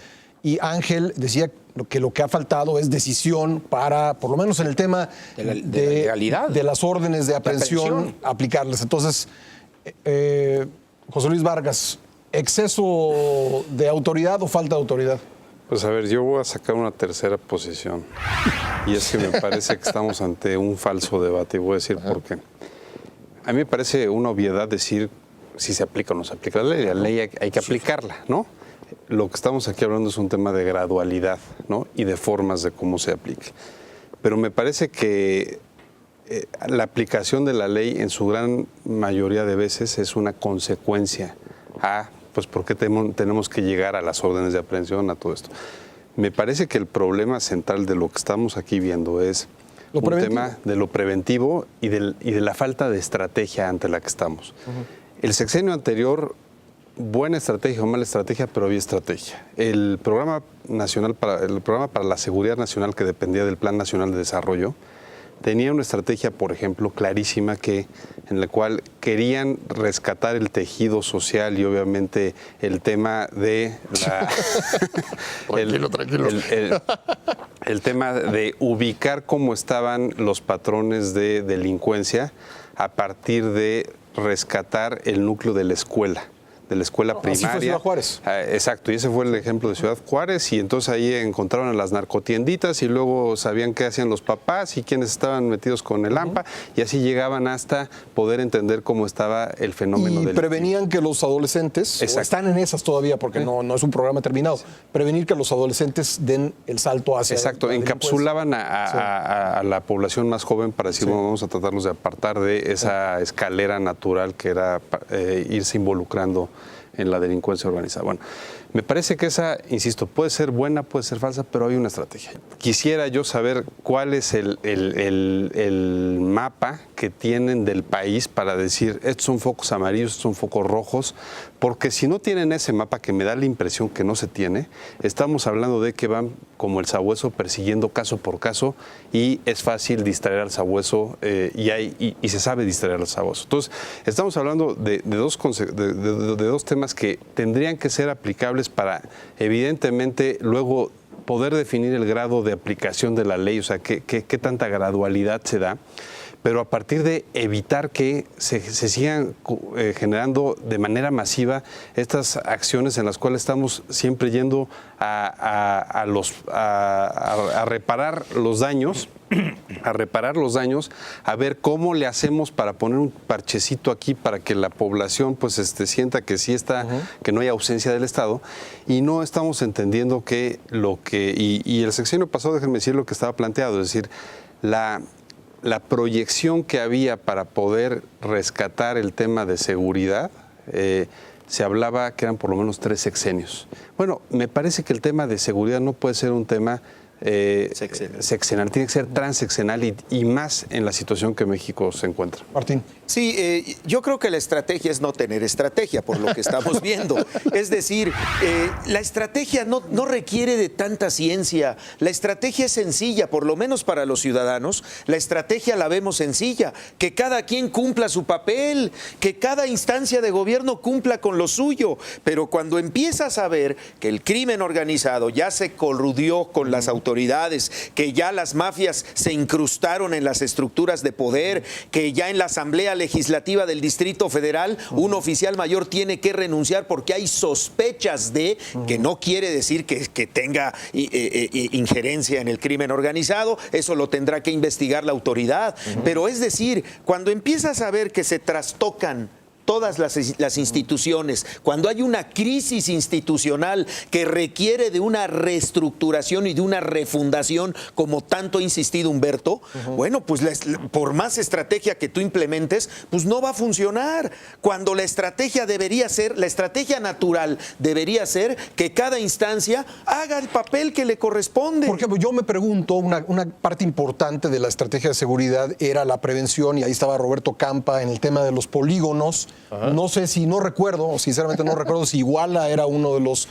y Ángel decía que lo que ha faltado es decisión para, por lo menos en el tema de la legalidad, de las órdenes de aprehensión, aplicarlas. Entonces, José Luis Vargas, ¿exceso de autoridad o falta de autoridad? Pues a ver, yo voy a sacar una tercera posición, y es que me parece que estamos ante un falso debate, y voy a decir por qué. A mí me parece una obviedad decir si se aplica o no se aplica la ley. La ley hay que aplicarla, ¿no? Lo que estamos aquí hablando es un tema de gradualidad, ¿no? Y de formas de cómo se aplique. Pero me parece que la aplicación de la ley en su gran mayoría de veces es una consecuencia a, pues, por qué tenemos que llegar a las órdenes de aprehensión, a todo esto. Me parece que el problema central de lo que estamos aquí viendo es un tema de lo preventivo y de la falta de estrategia ante la que estamos. El sexenio anterior, buena estrategia o mala estrategia, pero había estrategia. El programa para la seguridad nacional, que dependía del Plan Nacional de Desarrollo, tenía una estrategia, por ejemplo, clarísima, en la cual querían rescatar el tejido social y obviamente el tema de Tranquilo. el tema de ubicar cómo estaban los patrones de delincuencia a partir de rescatar el núcleo de la escuela primaria. Así fue Ciudad Juárez. Exacto, y ese fue el ejemplo de Ciudad Juárez, y entonces ahí encontraron a las narcotienditas y luego sabían qué hacían los papás y quiénes estaban metidos con el AMPA, y así llegaban hasta poder entender cómo estaba el fenómeno del... Y prevenían que los adolescentes, o están en esas todavía porque no es un programa terminado, prevenir que los adolescentes den el salto hacia... Exacto, encapsulaban a la población más joven para decir, bueno, vamos a tratarlos de apartar de esa escalera natural que era irse involucrando en la delincuencia organizada. Bueno, me parece que esa, insisto, puede ser buena, puede ser falsa, pero hay una estrategia. Quisiera yo saber cuál es el mapa que tienen del país para decir, estos son focos amarillos, estos son focos rojos, porque si no tienen ese mapa, que me da la impresión que no se tiene, estamos hablando de que van como el sabueso persiguiendo caso por caso, y es fácil distraer al sabueso, y se sabe distraer al sabueso. Entonces, estamos hablando de dos temas que tendrían que ser aplicables para, evidentemente, luego poder definir el grado de aplicación de la ley, o sea, qué tanta gradualidad se da, pero a partir de evitar que se sigan generando de manera masiva estas acciones en las cuales estamos siempre yendo a reparar los daños, a ver cómo le hacemos para poner un parchecito aquí para que la población pues sienta que sí está, que no hay ausencia del Estado, y no estamos entendiendo que y el sexenio pasado, déjenme decir lo que estaba planteado, es decir, la proyección que había para poder rescatar el tema de seguridad se hablaba que eran por lo menos 3 sexenios. Bueno, me parece que el tema de seguridad no puede ser un tema sexenal, tiene que ser transeccional y más en la situación que México se encuentra. Martín. Sí, yo creo que la estrategia es no tener estrategia, por lo que estamos viendo. Es decir, la estrategia no requiere de tanta ciencia. La estrategia es sencilla, por lo menos para los ciudadanos. La estrategia la vemos sencilla, que cada quien cumpla su papel, que cada instancia de gobierno cumpla con lo suyo. Pero cuando empiezas a ver que el crimen organizado ya se coludió con las autoridades, que ya las mafias se incrustaron en las estructuras de poder, que ya en la Asamblea Legislativa del Distrito Federal un oficial mayor tiene que renunciar porque hay sospechas de, que no quiere decir que tenga injerencia en el crimen organizado, eso lo tendrá que investigar la autoridad, pero es decir, cuando empiezas a ver que se trastocan todas las instituciones, cuando hay una crisis institucional que requiere de una reestructuración y de una refundación, como tanto ha insistido Humberto, bueno, pues por más estrategia que tú implementes, pues no va a funcionar. Cuando la estrategia debería ser, la estrategia natural debería ser que cada instancia haga el papel que le corresponde. Por ejemplo, yo me pregunto, una parte importante de la estrategia de seguridad era la prevención, y ahí estaba Roberto Campa en el tema de los polígonos. Ajá. No sé si, no recuerdo, sinceramente no recuerdo si Iguala era uno de los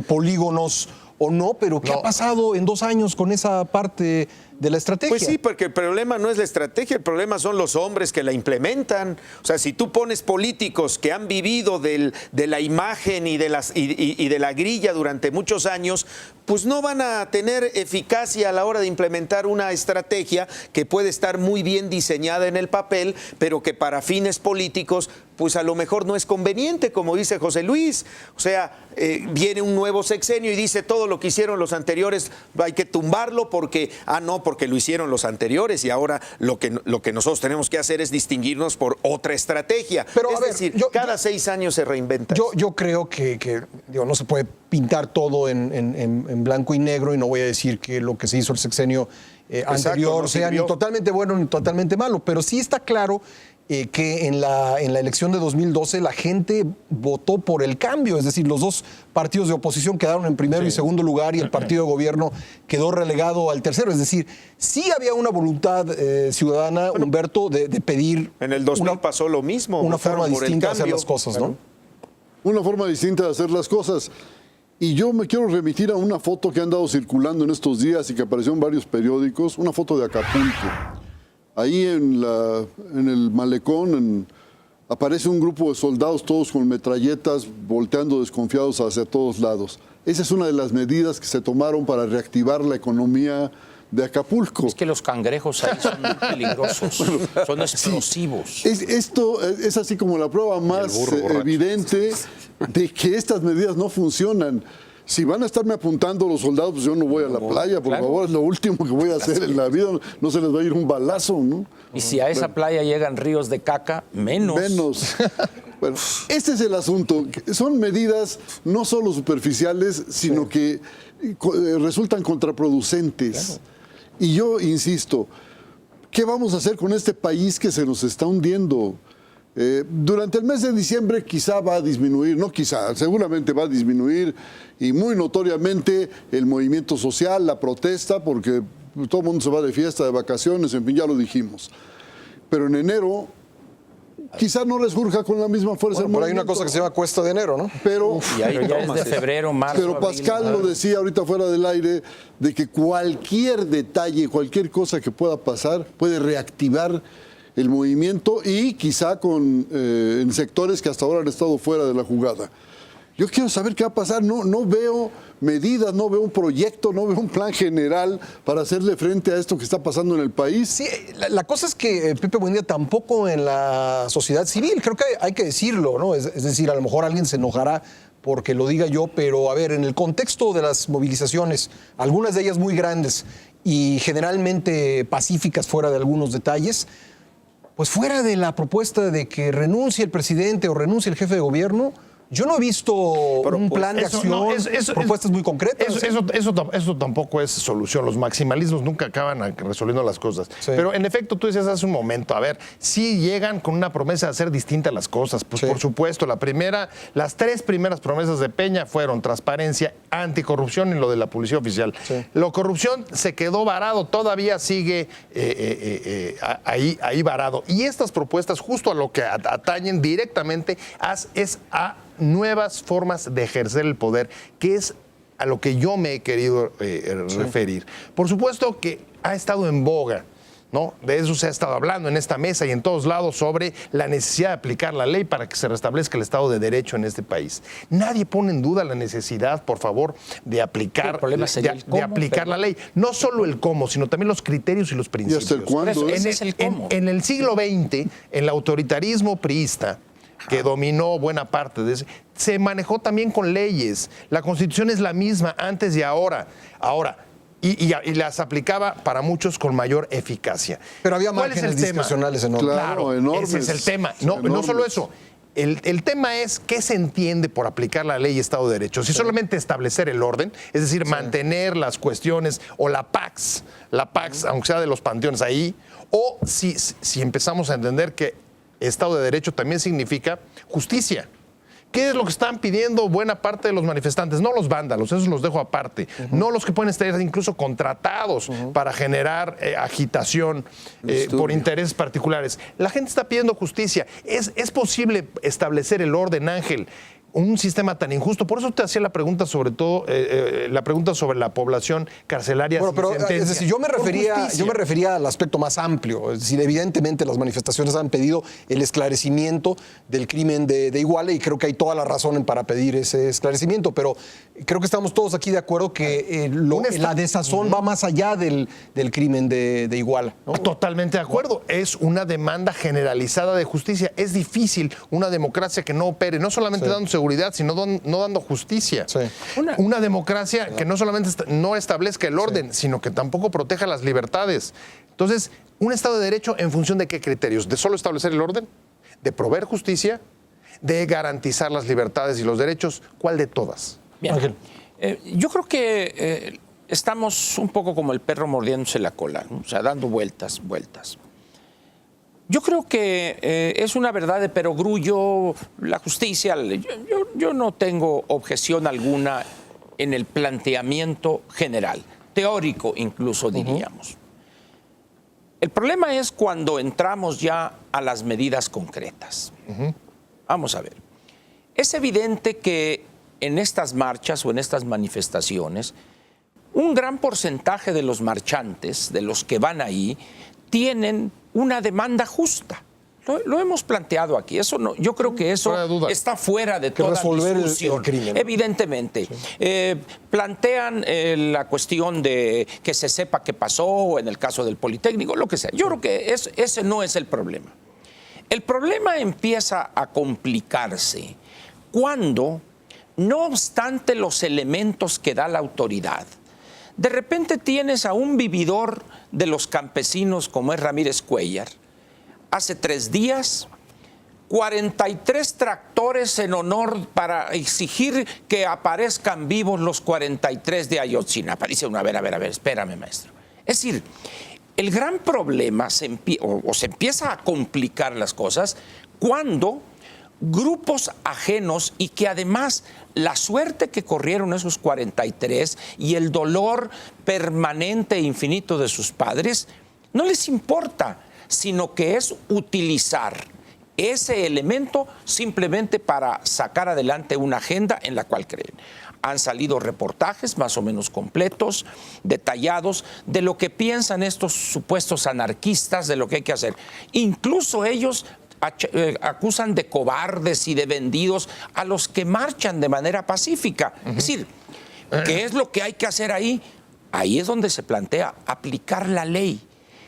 polígonos o no, pero ¿qué ha pasado en 2 años con esa parte de la estrategia? Pues sí, porque el problema no es la estrategia, el problema son los hombres que la implementan. O sea, si tú pones políticos que han vivido de la imagen y de la grilla durante muchos años, pues no van a tener eficacia a la hora de implementar una estrategia que puede estar muy bien diseñada en el papel, pero que para fines políticos, pues a lo mejor no es conveniente, como dice José Luis. O sea, viene un nuevo sexenio y dice todo lo que hicieron los anteriores hay que tumbarlo porque lo hicieron los anteriores y ahora lo que nosotros tenemos que hacer es distinguirnos por otra estrategia. Pero, es decir, cada 6 años se reinventa. Yo creo que no se puede pintar todo en blanco y negro, y no voy a decir que lo que se hizo el sexenio anterior no sea ni totalmente bueno ni totalmente malo, pero sí está claro que en la elección de 2012 la gente votó por el cambio, es decir, los 2 partidos de oposición quedaron en primero y segundo lugar y el partido de gobierno quedó relegado al tercero, es decir, sí había una voluntad ciudadana, Humberto, de pedir... En el 2000 pasó lo mismo. Una forma distinta de hacer las cosas, ¿no? Una forma distinta de hacer las cosas. Y yo me quiero remitir a una foto que ha andado circulando en estos días y que apareció en varios periódicos, una foto de Acapulco. Ahí en el malecón aparece un grupo de soldados, todos con metralletas, volteando desconfiados hacia todos lados. Esa es una de las medidas que se tomaron para reactivar la economía de Acapulco. Es que los cangrejos ahí son muy peligrosos, son explosivos. Sí. Esto es así como la prueba más evidente de que estas medidas no funcionan. Si van a estarme apuntando los soldados, pues yo no voy a la playa, por favor, es lo último que voy a hacer en la vida, no se les va a ir un balazo, ¿no? Y si a esa playa llegan ríos de caca, menos. Bueno, este es el asunto. Son medidas no solo superficiales, sino que resultan contraproducentes. Claro. Y yo insisto, ¿qué vamos a hacer con este país que se nos está hundiendo? Durante el mes de diciembre quizá va a disminuir, no quizá, seguramente va a disminuir, y muy notoriamente el movimiento social, la protesta, porque todo el mundo se va de fiesta, de vacaciones, en fin, ya lo dijimos. Pero en enero quizá no les surja con la misma fuerza. Bueno, pero hay una cosa que se llama cuesta de enero, ¿no? Pero ya es de febrero, marzo, pero Pascal lo decía ahorita fuera del aire, de que cualquier detalle, cualquier cosa que pueda pasar, puede reactivar el movimiento y quizá en sectores que hasta ahora han estado fuera de la jugada. Yo quiero saber qué va a pasar. No veo medidas, no veo un proyecto, no veo un plan general para hacerle frente a esto que está pasando en el país. Sí, la cosa es que, Pepe Buendía, tampoco en la sociedad civil, creo que hay que decirlo, ¿no? Es decir, a lo mejor alguien se enojará porque lo diga yo, pero a ver, en el contexto de las movilizaciones, algunas de ellas muy grandes y generalmente pacíficas fuera de algunos detalles, pues fuera de la propuesta de que renuncie el presidente o renuncie el jefe de gobierno, Yo no he visto un plan de Eso, acción, no, propuestas muy concretas. Eso tampoco es solución. Los maximalismos nunca acaban resolviendo las cosas. Sí. Pero en efecto, tú decías hace un momento, a ver, si llegan con una promesa de hacer distintas las cosas. Pues Sí. por supuesto, las 3 primeras promesas de Peña fueron transparencia, anticorrupción y lo de la policía oficial. Sí. La corrupción se quedó varado, todavía sigue ahí varado. Y estas propuestas, justo a lo que atañen directamente, es a nuevas formas de ejercer el poder, que es a lo que yo me he querido referir. Por supuesto que ha estado en boga, ¿no? De eso se ha estado hablando en esta mesa y en todos lados sobre la necesidad de aplicar la ley para que se restablezca el Estado de Derecho en este país. Nadie pone en duda la necesidad, por favor, de aplicar, El problema sería el cómo, de aplicar pero- la ley. No solo el cómo, sino también los criterios y los ¿Y principios. hasta el cuándo? Eso, ¿eh? ese es el cómo. En el siglo XX, el autoritarismo priista, que dominó buena parte de ese, se manejó también con leyes. La Constitución es la misma antes y ahora. Y las aplicaba para muchos con mayor eficacia. Pero había ¿Cuál es márgenes el tema? discrecionales enormes. Claro, enormes. Ese es el tema. No Enormes. solo eso. El tema es qué se entiende por aplicar la ley y Estado de Derecho. Si solamente establecer el orden, es decir, mantener las cuestiones o la Pax, aunque sea de los panteones ahí, o si empezamos a entender que Estado de Derecho también significa justicia. ¿Qué es lo que están pidiendo buena parte de los manifestantes? No los vándalos, esos los dejo aparte. No los que pueden estar incluso contratados para generar agitación por intereses particulares. La gente está pidiendo justicia. ¿Es posible establecer el orden, Ángel? Un sistema tan injusto. Por eso te hacía la pregunta sobre todo, la pregunta sobre la población carcelaria Bueno, sin pero sentencia. es decir, yo me Por justicia. refería al aspecto más amplio. Es decir, evidentemente las manifestaciones han pedido el esclarecimiento del crimen de Iguala y creo que hay toda la razón para pedir ese esclarecimiento, pero creo que estamos todos aquí de acuerdo que la desazón va más allá del crimen de Iguala, ¿no? Totalmente de acuerdo. Es una demanda generalizada de justicia. Es difícil una democracia que no opere, no solamente dando seguridad, sino no dando justicia. Sí. Una democracia que no solamente no establezca el orden, sino que tampoco proteja las libertades. Entonces, un Estado de Derecho, ¿en función de qué criterios? ¿De solo establecer el orden? ¿De proveer justicia? ¿De garantizar las libertades y los derechos? ¿Cuál de todas? Bien. Ángel. Yo creo que estamos un poco como el perro mordiéndose la cola, ¿no? O sea, dando vueltas. Yo creo que es una verdad de perogrullo la justicia. Yo no tengo objeción alguna en el planteamiento general, teórico incluso diríamos. El problema es cuando entramos ya a las medidas concretas. Vamos a ver. Es evidente que en estas marchas o en estas manifestaciones, un gran porcentaje de los marchantes, de los que van ahí, tienen una demanda justa. Lo hemos planteado aquí. Eso no, yo creo que eso Fuera de duda. está fuera de Que toda resolver el discusión. crimen. Evidentemente. Plantean la cuestión de que se sepa qué pasó en el caso del Politécnico, lo que sea. Yo creo que ese no es el problema. El problema empieza a complicarse cuando, no obstante los elementos que da la autoridad, de repente tienes a un vividor de los campesinos como es Ramírez Cuéllar. Hace 3 días, 43 tractores en honor para exigir que aparezcan vivos los 43 de Ayotzinapa. Dice uno, a ver, espérame, maestro. Es decir, el gran problema se empieza a complicar las cosas cuando grupos ajenos y que además la suerte que corrieron esos 43 y el dolor permanente e infinito de sus padres no les importa, sino que es utilizar ese elemento simplemente para sacar adelante una agenda en la cual creen. Han salido reportajes más o menos completos, detallados, de lo que piensan estos supuestos anarquistas, de lo que hay que hacer. Incluso ellos acusan de cobardes y de vendidos a los que marchan de manera pacífica. Es decir, ¿qué es lo que hay que hacer ahí? Ahí es donde se plantea aplicar la ley.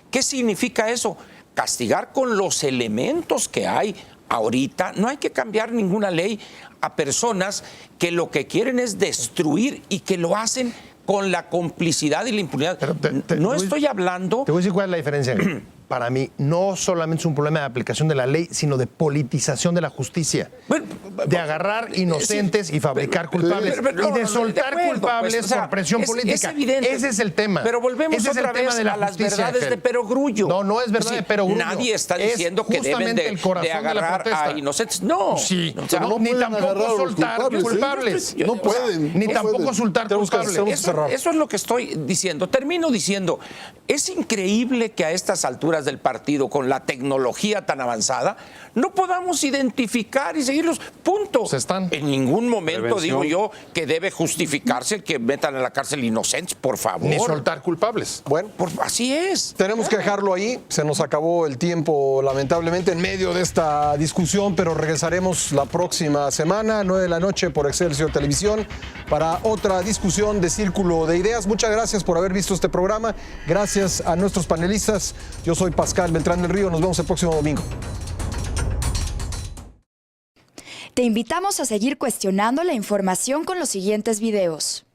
¿Qué significa eso? Castigar con los elementos que hay ahorita. No hay que cambiar ninguna ley a personas que lo que quieren es destruir y que lo hacen con la complicidad y la impunidad. Pero no estoy hablando... Te voy a decir cuál es la diferencia. para mí, no solamente es un problema de aplicación de la ley, sino de politización de la justicia. Bueno, De agarrar inocentes y fabricar culpables. pero, Y de no, soltar de acuerdo, culpables pues, o sea, por presión es política. evidente. Ese es el tema. Pero volvemos Ese es el otra tema vez de la a las justicia, verdades Ángel. de perogrullo. No, no es verdad de perogrullo. Nadie está Es diciendo que deben justamente el corazón de de la agarrar protesta. a inocentes. No. Sí, O sea, no ni pueden agarrar a tampoco los soltar culpables, ¿sí? culpables. Yo- No o sea, pueden. Ni no tampoco pueden. soltar Tenemos que culpables. cerrar. Eso es lo que estoy diciendo. Termino diciendo, es increíble que a estas alturas del partido, con la tecnología tan avanzada, no podamos identificar y seguirlos. Punto. Se están. En ningún momento Prevención. digo yo que debe justificarse que metan a la cárcel inocentes, por favor. Ni soltar culpables. Bueno, Así es. tenemos que dejarlo ahí. Se nos acabó el tiempo, lamentablemente, en medio de esta discusión, pero regresaremos la próxima semana, 9 de la noche, por Excelsior Televisión, para otra discusión de Círculo de Ideas. Muchas gracias por haber visto este programa. Gracias a nuestros panelistas. Yo soy Pascal Beltrán del Río. Nos vemos el próximo domingo. Te invitamos a seguir cuestionando la información con los siguientes videos.